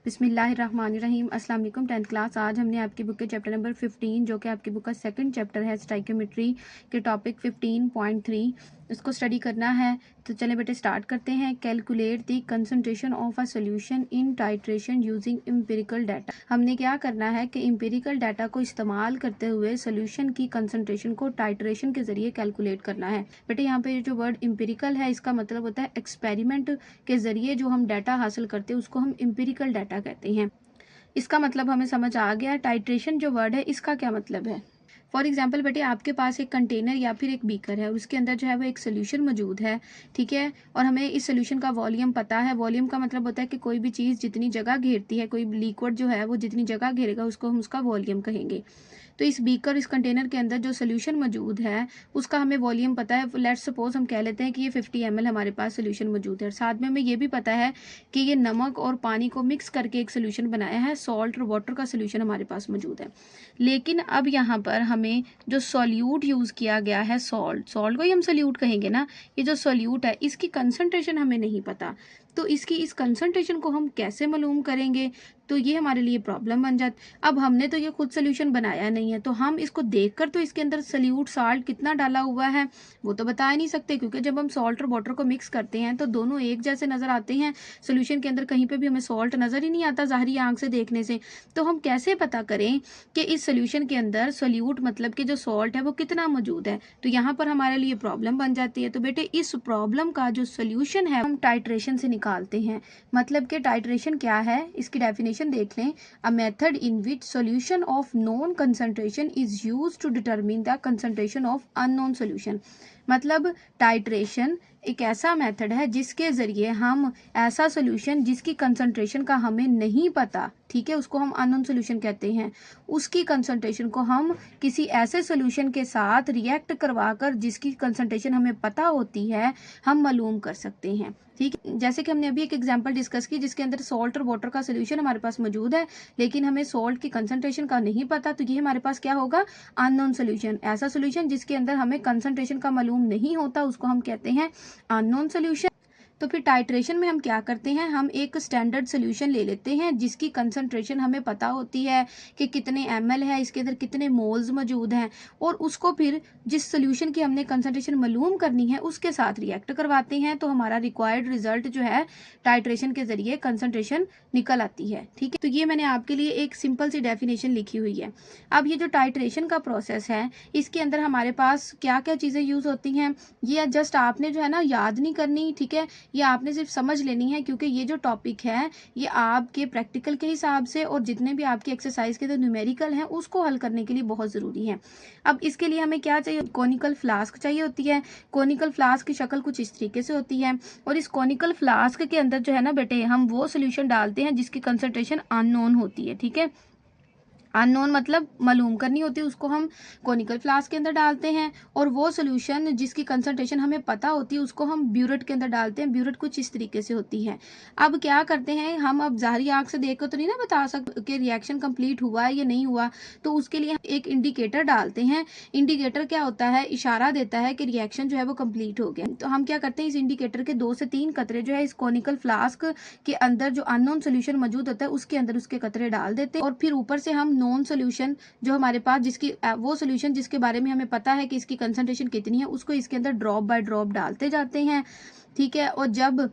बिस्मिल्लाहिर्रहमानिर्रहीम। अस्सलाम वालेकुम 10th क्लास। आज हमने आपकी बुक के चैप्टर नंबर 15 जो कि आपकी बुक का सेकंड चैप्टर है स्टाइकियोमेट्री के टॉपिक 15.3 इसको स्टडी करना है। तो चलें बेटे स्टार्ट करते हैं। Calculate the concentration of a solution in titration using empirical data. हमने क्या करना है कि एम्पिरिकल डाटा को इस्तेमाल करते हुए सोल्यूशन की कंसंट्रेशन को टाइट्रेशन के जरिए कैलकुलेट करना है। बेटे यहाँ पे जो वर्ड एम्पिरिकल है इसका मतलब होता है एक्सपेरिमेंट के जरिए जो हम डाटा हासिल करते हैं उसको हम एम्पिरिकल डाटा कहते हैं। इसका मतलब हमें समझ आ गया। टाइट्रेशन जो वर्ड है इसका क्या मतलब है। फॉर एग्जाम्पल बेटे आपके पास एक कंटेनर या फिर एक बीकर है और उसके अंदर जो है वो एक सोल्यूशन मौजूद है, ठीक है, और हमें इस सोल्यूशन का वॉल्यूम पता है। वॉल्यूम का मतलब होता है कि कोई भी चीज़ जितनी जगह घेरती है, कोई लिक्विड जो है वो जितनी जगह घेरेगा उसको हम उसका वॉल्यूम कहेंगे। तो इस बीकर इस कंटेनर के अंदर जो सोल्यूशन मौजूद है उसका हमें वॉल्यूम पता है। लेट्स सपोज हम कह लेते हैं कि ये 50 ml हमारे पास सोल्यूशन मौजूद है और साथ में हमें ये भी पता है कि ये नमक और पानी को मिक्स करके एक सोल्यूशन बनाया है। सॉल्ट और वाटर का सोल्यूशन हमारे पास मौजूद है। लेकिन अब यहाँ पर हमें जो सॉल्यूट यूज़ किया गया है, सॉल्ट को ही हम सॉल्यूट कहेंगे ना, ये जो सॉल्यूट है इसकी कंसंट्रेशन हमें नहीं पता। तो इसकी इस कंसंट्रेशन को हम कैसे मालूम करेंगे, तो ये हमारे लिए प्रॉब्लम बन जाती। अब हमने तो ये खुद सोल्यूशन बनाया नहीं है तो हम इसको देखकर तो इसके अंदर सॉल्यूट साल्ट कितना डाला हुआ है वो तो बता ही नहीं सकते, क्योंकि जब हम सॉल्ट और वाटर को मिक्स करते हैं तो दोनों एक जैसे नज़र आते हैं। सोल्यूशन के अंदर कहीं पे भी हमें सॉल्ट नज़र ही नहीं आता ज़ाहिरी आंख से देखने से। तो हम कैसे पता करें कि इस सोल्यूशन के अंदर सॉल्यूट मतलब कि जो सॉल्ट है वो कितना मौजूद है। तो यहाँ पर हमारे लिए प्रॉब्लम बन जाती है। तो बेटे इस प्रॉब्लम का जो सोल्यूशन है हम टाइट्रेशन से निकालते हैं। मतलब कि टाइट्रेशन क्या है, इसकी डेफिनेशन देख लें। A method in which solution of known concentration is used to determine the concentration of unknown solution. मतलब टाइट्रेशन एक ऐसा मेथड है जिसके ज़रिए हम ऐसा सोल्यूशन जिसकी कंसंट्रेशन का हमें नहीं पता, ठीक है, उसको हम अननोन सोल्यूशन कहते हैं, उसकी कंसंट्रेशन को हम किसी ऐसे सोल्यूशन के साथ रिएक्ट करवाकर जिसकी कंसंट्रेशन हमें पता होती है हम मालूम कर सकते हैं। ठीक है, जैसे कि हमने अभी एक एग्जांपल डिस्कस की जिसके अंदर सॉल्ट और वाटर का सोल्यूशन हमारे पास मौजूद है लेकिन हमें सॉल्ट की कंसंट्रेशन का नहीं पता, तो ये हमारे पास क्या होगा, अननोन सोल्यूशन। ऐसा सोल्यूशन जिसके अंदर हमें कंसंट्रेशन का मालूम नहीं होता उसको हम कहते हैं अननोन सोल्यूशन। तो फिर टाइट्रेशन में हम क्या करते हैं, हम एक स्टैंडर्ड सोल्यूशन ले लेते हैं जिसकी कंसंट्रेशन हमें पता होती है कि कितने ml है, इसके अंदर कितने मोल्स मौजूद हैं, और उसको फिर जिस सोल्यूशन की हमने कंसंट्रेशन मालूम करनी है उसके साथ रिएक्ट करवाते हैं। तो हमारा रिक्वायर्ड रिजल्ट जो है टाइट्रेशन के जरिए कंसंट्रेशन निकल आती है। ठीक है, तो ये मैंने आपके लिए एक सिंपल सी डेफिनेशन लिखी हुई है। अब ये जो टाइट्रेशन का प्रोसेस है इसके अंदर हमारे पास क्या क्या चीज़ें यूज़ होती हैं ये जस्ट आपने जो है ना याद नहीं करनी, ठीक है, ये आपने सिर्फ समझ लेनी है, क्योंकि ये जो टॉपिक है ये आपके प्रैक्टिकल के हिसाब से और जितने भी आपकी एक्सरसाइज के जो न्यूमेरिकल हैं उसको हल करने के लिए बहुत ज़रूरी है। अब इसके लिए हमें क्या चाहिए, कोनिकल फ्लास्क चाहिए होती है। कोनिकल फ्लास्क की शक्ल कुछ इस तरीके से होती है और इस कोनिकल फ्लास्क के अंदर जो है ना बेटे हम वो सोल्यूशन डालते हैं जिसकी कंसंट्रेशन अननोन होती है। ठीक है, अननोन मतलब मालूम करनी होती है, उसको हम कोनिकल फ्लास्क के अंदर डालते हैं, और वो सोल्यूशन जिसकी कंसंट्रेशन हमें पता होती है उसको हम ब्यूरेट के अंदर डालते हैं। ब्यूरेट कुछ इस तरीके से होती है। अब क्या करते हैं हम, अब ज़ाहिरी आंख से देख कर तो नहीं ना बता सकते कि रिएक्शन कंप्लीट हुआ है या नहीं हुआ, तो उसके लिए एक इंडिकेटर डालते हैं। इंडिकेटर क्या होता है, इशारा देता है कि रिएक्शन जो है वो कंप्लीट हो गया। तो हम क्या करते हैं, इस इंडिकेटर के 2 से 3 कतरे जो है इस कोनिकल फ्लास्क के अंदर जो अननोन सोल्यूशन मौजूद होता है उसके अंदर उसके कतरे डाल देते हैं, और फिर ऊपर से हम नॉन सोल्यूशन जो हमारे पास जिसकी वो सोल्यूशन जिसके बारे में हमें पता है कि इसकी कंसंट्रेशन कितनी है उसको इसके अंदर ड्रॉप बाय ड्रॉप डालते जाते हैं। ठीक है, और जब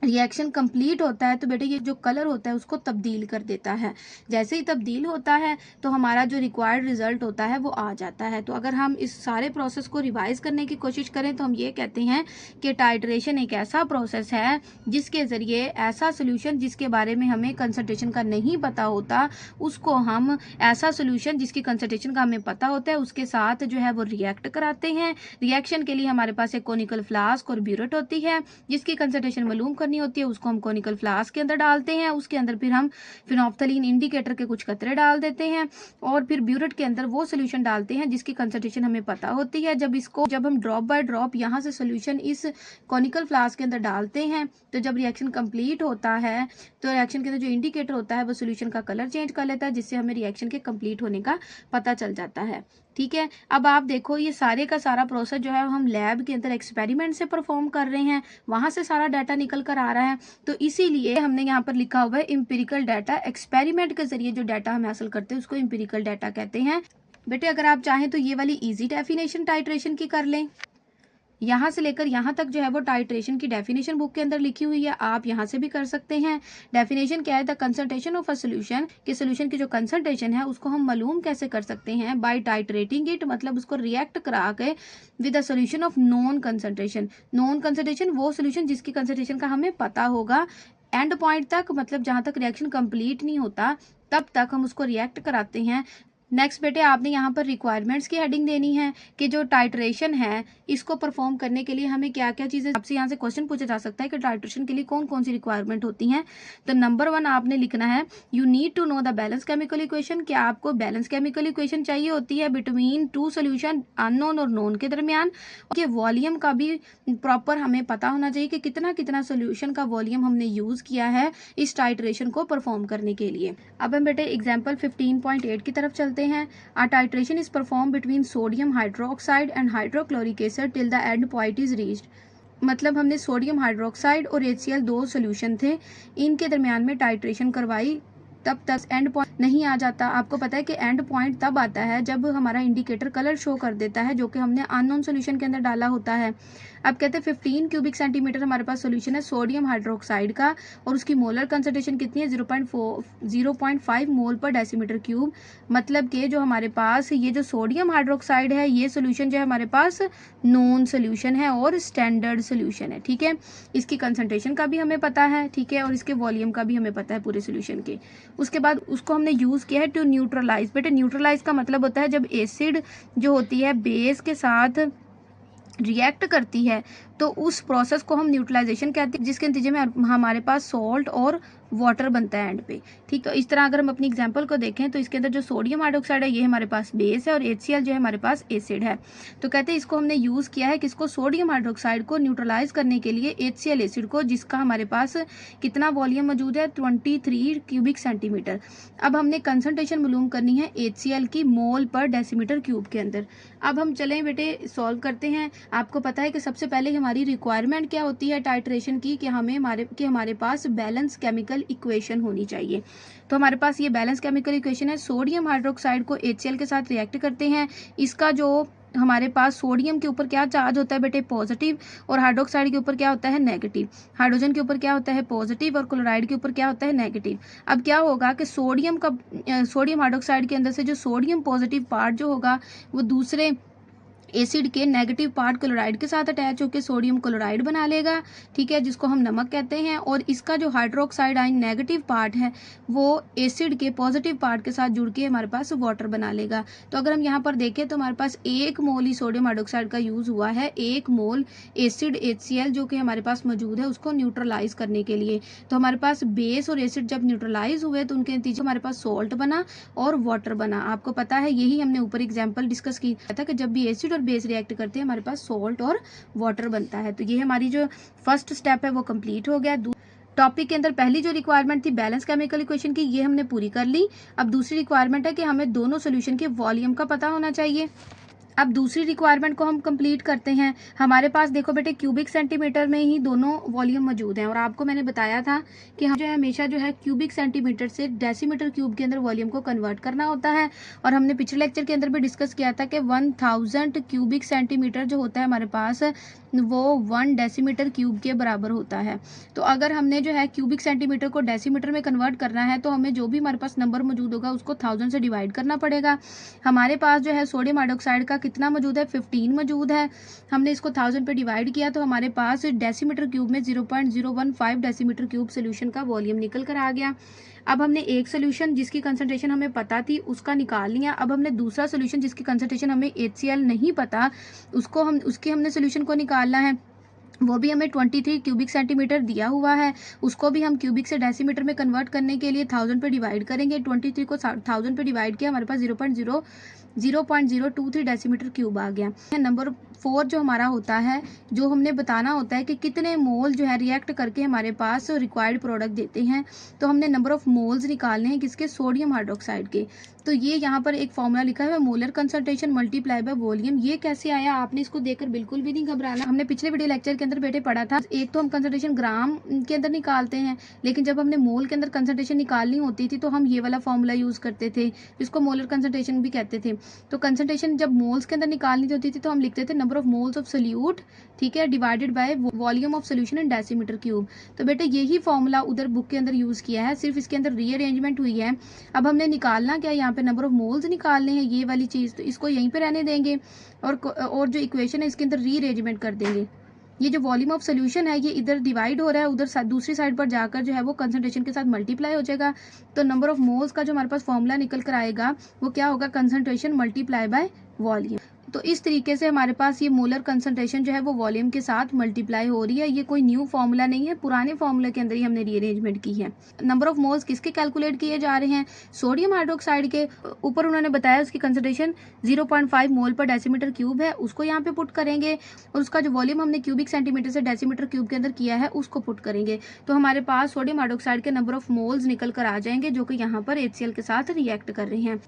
रिएक्शन कंप्लीट होता है तो बेटे ये जो कलर होता है उसको तब्दील कर देता है। जैसे ही तब्दील होता है तो हमारा जो रिक्वायर्ड रिजल्ट होता है वो आ जाता है। तो अगर हम इस सारे प्रोसेस को रिवाइज करने की कोशिश करें तो हम ये कहते हैं कि टाइट्रेशन एक ऐसा प्रोसेस है जिसके ज़रिए ऐसा सोल्यूशन जिसके बारे में हमें कंसंट्रेशन का नहीं पता होता उसको हम ऐसा सोल्यूशन जिसकी कंसंट्रेशन का हमें पता होता है उसके साथ जो है वो रिएक्ट कराते हैं। रिएक्शन के लिए हमारे पास एक कोनिकल फ्लास्क और ब्यूरेट होती है जिसकी कंसंट्रेशन मालूम करनी होती है, उसको हम कोनिकल फ्लास्क के अंदर डालते हैं। उसके अंदर फिर हम फिनोप्थलीन इंडिकेटर के कुछ कतरे डाल देते हैं और फिर ब्यूरेट के अंदर वो सोल्यूशन डालते हैं जिसकी कंसंट्रेशन हमें पता होती है। जब हम ड्रॉप बाय ड्रॉप यहाँ से सोल्यूशन इस कोनिकल फ्लास्क के अंदर डालते हैं तो जब रिएक्शन कंप्लीट होता है तो रिएक्शन के अंदर जो इंडिकेटर होता है वो सोल्यूशन का कलर चेंज कर लेता है जिससे हमें रिएक्शन के कंप्लीट होने का पता चल जाता है। ठीक है। अब आप देखो ये सारे का सारा प्रोसेस जो है हम लैब के अंदर एक्सपेरिमेंट से परफॉर्म कर रहे हैं, वहाँ से सारा डाटा निकल कर आ रहा है। तो इसीलिए हमने यहाँ पर लिखा हुआ है एम्पिरिकल डाटा। एक्सपेरिमेंट के जरिए जो डाटा हम हासिल करते हैं उसको एम्पिरिकल डाटा कहते हैं। बेटे अगर आप चाहें तो ये वाली इजी डेफिनेशन टाइट्रेशन की कर लें। यहाँ से लेकर यहाँ तक जो है वो टाइट्रेशन की डेफिनेशन बुक के अंदर लिखी हुई है, आप यहाँ से भी कर सकते हैं। डेफिनेशन क्या है? The concentration of a solution, कि सोल्यूशन की जो कंसंट्रेशन है उसको हम मालूम कैसे कर सकते हैं? बाय टाइट्रेटिंग इट, मतलब उसको रिएक्ट करा के with the solution of non concentration. Non concentration वो सोल्यूशन जिसकी कंसंट्रेशन का हमें पता होगा। एंड पॉइंट तक, मतलब जहाँ तक रिएक्शन कंप्लीट नहीं होता तब तक हम उसको रिएक्ट कराते हैं। नेक्स्ट बेटे आपने यहाँ पर रिक्वायरमेंट्स की हेडिंग देनी है कि जो टाइट्रेशन है इसको परफॉर्म करने के लिए हमें क्या क्या चीज़ें, आपसे यहाँ से क्वेश्चन पूछा जा सकता है कि टाइट्रेशन के लिए कौन कौन सी रिक्वायरमेंट होती हैं। तो नंबर 1 आपने लिखना है you need to know the balance chemical equation, कि आपको बैलेंस केमिकल इक्वेशन चाहिए होती है बिटवीन टू सोल्यूशन, अननोन और नोन के दरमियान। के वॉल्यूम का भी प्रॉपर हमें पता होना चाहिए कि कितना कितना सोल्यूशन का वॉल्यूम हमने यूज़ किया है इस टाइट्रेशन को परफॉर्म करने के लिए। अब हम बेटे एग्जाम्पल 15.8 की तरफ चलते हैं। A titration is performed between sodium hydroxide and hydrochloric acid till the end point is reached। मतलब हमने सोडियम हाइड्रोक्साइड और HCl 2 सोल्यूशन थे, इनके दरमियान में टाइट्रेशन करवाई, तब तक एंड पॉइंट नहीं आ जाता। आपको पता है कि एंड पॉइंट तब आता है जब हमारा इंडिकेटर कलर शो कर देता है जो कि हमने अननोन सोल्यूशन के अंदर डाला होता है। अब कहते हैं 15 क्यूबिक सेंटीमीटर हमारे पास सोल्यूशन है सोडियम हाइड्रोक्साइड का, और उसकी मोलर कंसंट्रेशन कितनी है? 0.5 मोल पर डेसीमीटर क्यूब। मतलब कि जो हमारे पास ये जो सोडियम हाइड्रोक्साइड है ये सोल्यूशन जो है हमारे पास नॉन सोल्यूशन है और स्टैंडर्ड सोल्यूशन है। ठीक है, इसकी कंसंट्रेशन का भी हमें पता है, ठीक है, और इसके वॉल्यूम का भी हमें पता है पूरे सोल्यूशन के। उसके बाद उसको हमने यूज़ किया है टू न्यूट्रलाइज। बेटे न्यूट्रलाइज का मतलब होता है जब एसिड जो होती है बेस के साथ रिएक्ट करती है तो उस प्रोसेस को हम न्यूट्रलाइजेशन कहते हैं, जिसके नतीजे में हमारे पास सॉल्ट और वाटर बनता है एंड पे। ठीक, तो इस तरह अगर हम अपनी एग्जांपल को देखें तो इसके अंदर जो सोडियम हाइड्रोक्साइड है ये हमारे पास बेस है और HCl जो है हमारे पास एसिड है। तो कहते हैं इसको हमने यूज़ किया है किसको? सोडियम हाइड्रोक्साइड को न्यूट्रलाइज करने के लिए HCl एसिड को, जिसका हमारे पास कितना वॉल्यूम मौजूद है? 23 क्यूबिक सेंटीमीटर। अब हमने कंसंट्रेशन मालूम करनी है HCl की मोल पर डेसीमीटर क्यूब के अंदर। अब हम चलें बेटे सॉल्व करते हैं। आपको पता है कि सबसे पहले हमारी रिक्वायरमेंट क्या होती है टाइट्रेशन की, कि हमारे पास बैलेंस केमिकल इक्वेशन होनी चाहिए। तो हमारे पास ये बैलेंस केमिकल इक्वेशन है, सोडियम हाइड्रोक्साइड को HCl के साथ रिएक्ट करते हैं। इसका जो हमारे पास सोडियम के ऊपर क्या चार्ज होता है बेटे? पॉजिटिव, और हाइड्रोक्साइड के ऊपर क्या होता है? नेगेटिव। हाइड्रोजन के ऊपर क्या होता है? पॉजिटिव, और क्लोराइड के ऊपर क्या होता है? नेगेटिव। अब क्या होगा कि सोडियम हाइड्रोक्साइड के अंदर से जो सोडियम पॉजिटिव पार्ट जो होगा वो दूसरे एसिड के नेगेटिव पार्ट क्लोराइड के साथ अटैच होकर सोडियम क्लोराइड बना लेगा, ठीक है, जिसको हम नमक कहते हैं। और इसका जो हाइड्रोक्साइड आयन नेगेटिव पार्ट है वो एसिड के पॉजिटिव पार्ट के साथ जुड़ के हमारे पास वाटर बना लेगा। तो अगर हम यहाँ पर देखें तो हमारे पास 1 मोल ही सोडियम हाइड्रोक्साइड का यूज़ हुआ है, 1 मोल एसिड HCl जो कि हमारे पास मौजूद है उसको न्यूट्रलाइज करने के लिए। तो हमारे पास बेस और एसिड जब न्यूट्रलाइज हुए तो उनके नतीजे हमारे पास सॉल्ट बना और वाटर बना। आपको पता है यही हमने ऊपर एग्जाम्पल डिस्कस किया था कि जब भी एसिड बेस रिएक्ट करते हैं हमारे पास सॉल्ट और वाटर बनता है। तो ये हमारी जो फर्स्ट स्टेप है वो कंप्लीट हो गया। टॉपिक के अंदर पहली जो रिक्वायरमेंट थी बैलेंस केमिकल इक्वेशन की, ये हमने पूरी कर ली। अब दूसरी रिक्वायरमेंट है कि हमें दोनों सोल्यूशन के वॉल्यूम का पता होना चाहिए। अब दूसरी रिक्वायरमेंट को हम कंप्लीट करते हैं। हमारे पास देखो बेटे क्यूबिक सेंटीमीटर में ही दोनों वॉल्यूम मौजूद हैं, और आपको मैंने बताया था कि हम जो है हमेशा जो है क्यूबिक सेंटीमीटर से डेसीमीटर क्यूब के अंदर वॉल्यूम को कन्वर्ट करना होता है। और हमने पिछले लेक्चर के अंदर भी डिस्कस किया था कि 1000 क्यूबिक सेंटीमीटर जो होता है हमारे पास वो 1 डेसीमीटर क्यूब के बराबर होता है। तो अगर हमने जो है क्यूबिक सेंटीमीटर को डेसीमीटर में कन्वर्ट करना है तो हमें जो भी हमारे पास नंबर मौजूद होगा उसको 1000 से डिवाइड करना पड़ेगा। हमारे पास जो है सोडियम हाइड्रोक्साइड का कितना मौजूद है? 15 मौजूद है। हमने इसको 1000 पे डिवाइड किया तो हमारे पास डेसीमीटर क्यूब में 0.015 डेसीमीटर क्यूब सोल्यूशन का वॉल्यूम निकल कर आ गया। अब हमने एक सोल्यूशन जिसकी कंसंट्रेशन हमें पता थी उसका निकाल लिया। अब हमने दूसरा सोल्यूशन जिसकी कंसंट्रेशन हमें HCl नहीं पता उसकी हमने सोल्यूशन को निकालना है। वो भी हमें 23 क्यूबिक सेंटीमीटर दिया हुआ है। उसको भी हम क्यूबिक से डेसीमीटर में कन्वर्ट करने के लिए 1000 पे डिवाइड करेंगे। 23 को 1000 पे डिवाइड किया, हमारे पास 0.023 डेसीमीटर क्यूब आ गया। नंबर 4 जो हमारा होता है, जो हमने बताना होता है कि कितने मोल जो है रिएक्ट करके हमारे पास रिक्वायर्ड प्रोडक्ट देते हैं। तो हमने नंबर ऑफ मोल्स निकालने हैं किसके, सोडियम हाइड्रोक्साइड के। तो ये यहाँ पर एक फॉर्मूला लिखा है, molar concentration multiply by volume. ये कैसे आया, आपने इसको देखकर बिल्कुल भी नहीं घबराना। हमने पिछले वीडियो लेक्चर के अंदर बेटे पढ़ा था, एक तो हम कंसंट्रेशन ग्राम के अंदर निकालते हैं, लेकिन जब हमने मोल के अंदर कंसंट्रेशन निकालनी होती थी तो हम ये वाला फॉर्मूला यूज करते थे, जिसको मोलर कंसंट्रेशन भी कहते थे। तो कंसंट्रेशन जब मोल्स के अंदर निकालनी होती थी तो हम लिखते थे number of moles of solute, ठीक है, divided by volume of solution in decimetre cube. तो बेटे यही फॉर्मूला उधर बुक के अंदर यूज किया है, सिर्फ इसके अंदर रीअरेंजमेंट हुई है। अब हमने निकालना क्या है, यहाँ पे नंबर ऑफ मोल्स निकालने हैं, ये वाली चीज, तो इसको यहीं पे रहने देंगे और जो इक्वेशन है इसके अंदर रीअरेंजमेंट कर देंगे। ये जो वॉल्यूम ऑफ सोल्यूशन है ये इधर डिवाइड हो रहा है, उधर दूसरी साइड पर जाकर जो है वो कंसंट्रेशन के साथ मल्टीप्लाई हो जाएगा। तो नंबर ऑफ मोल्स का जो हमारे पास फॉर्मूला निकल कर आएगा वो क्या होगा, कंसंट्रेशन मल्टीप्लाई बाय वॉल्यूम। तो इस तरीके से हमारे पास ये मोलर कंसंट्रेशन जो है वो वॉल्यूम के साथ मल्टीप्लाई हो रही है। ये कोई न्यू फॉर्मूला नहीं है, पुराने फॉर्मूले के अंदर ही हमने रीअरेंजमेंट की है। नंबर ऑफ मोल्स किसके कैलकुलेट किए जा रहे हैं, सोडियम हाइड्रोक्साइड के। ऊपर उन्होंने बताया उसकी कंसंट्रेशन 0.5 मोल पर डेसीमीटर क्यूब है, उसको यहाँ पे पुट करेंगे, और उसका जो वॉल्यूम हमने क्यूबिक सेंटीमीटर से डेसीमीटर क्यूब के अंदर किया है उसको पुट करेंगे। तो हमारे पास सोडियम हाइड्रोक्साइड के नंबर ऑफ मोल्स निकल कर आ जाएंगे, जो कि यहाँ पर HCl के साथ रिएक्ट कर रहे हैं।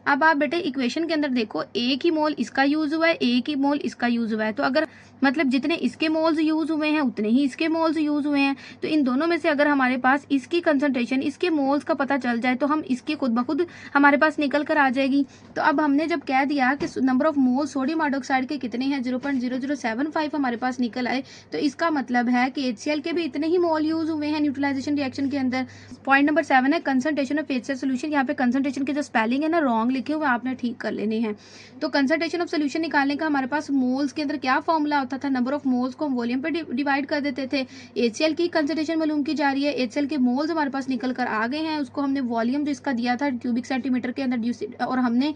अब आप बेटे इक्वेशन के अंदर देखो, एक ही मोल इसका यूज हुआ है, एक ही मोल इसका यूज हुआ है। तो अगर मतलब जितने इसके मोल्स यूज हुए हैं उतने ही इसके मोल्स यूज हुए हैं। तो इन दोनों में से अगर हमारे पास इसकी कंसंट्रेशन, इसके मोल्स का पता चल जाए तो हम इसकी खुद ब खुद हमारे पास निकल कर आ जाएगी। तो अब हमने जब कह दिया कि number of moles sodium hydroxide के कितने हैं, 0.0075 हमारे पास निकल आए, तो इसका मतलब है कि HCl के भी इतने ही मोल यूज हुए हैं न्यूट्रलाइजेशन रिएक्शन के अंदर। पॉइंट नंबर 7 है कंसंट्रेशन ऑफ HCl सोल्यूशन। यहाँ पे कंसंट्रेशन के जो स्पेलिंग है ना रॉन्ग लिखे हुए, आपने ठीक कर लेने हैं। तो कंसंट्रेशन ऑफ सोल्यूशन निकालने का हमारे पास मोल्स के अंदर क्या फॉर्मूला होता था, नंबर ऑफ मोल्स को हम वॉल्यूम पे डिवाइड कर देते थे। HCl की कंसंट्रेशन मालूम की जा रही है, HCl के मोल्स हमारे पास निकल कर आ गए हैं, उसको हमने वॉल्यूम जो इसका दिया था क्यूबिक सेंटीमीटर के अंदर और हमने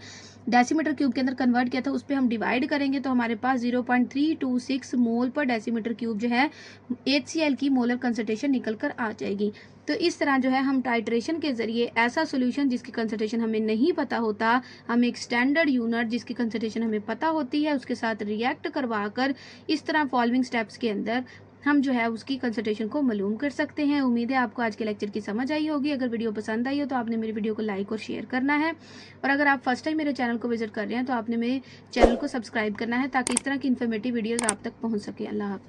डेसीमीटर क्यूब के अंदर कन्वर्ट किया था, उस पर हम डिवाइड करेंगे तो हमारे पास 0.326 मोल पर डेसीमीटर क्यूब जो है HCl की मोलर कंसंट्रेशन निकल कर आ जाएगी। तो इस तरह जो है हम टाइट्रेशन के जरिए ऐसा सॉल्यूशन जिसकी कंसंट्रेशन हमें नहीं पता होता, हम एक स्टैंडर्ड यूनिट जिसकी कंसंट्रेशन हमें पता होती है उसके साथ रिएक्ट करवाकर इस तरह फॉलोइंग स्टेप्स के अंदर हम जो है उसकी कंसंट्रेशन को मालूम कर सकते हैं। उम्मीद है आपको आज के लेक्चर की समझ आई होगी। अगर वीडियो पसंद आई हो तो आपने मेरी वीडियो को लाइक और शेयर करना है, और अगर आप फर्स्ट टाइम मेरे चैनल को विजिट कर रहे हैं तो आपने मेरे चैनल को सब्सक्राइब करना है ताकि इस तरह की इन्फॉर्मेटिव वीडियोज़ आप तक पहुँच सके। अल्लाह हाफिज़।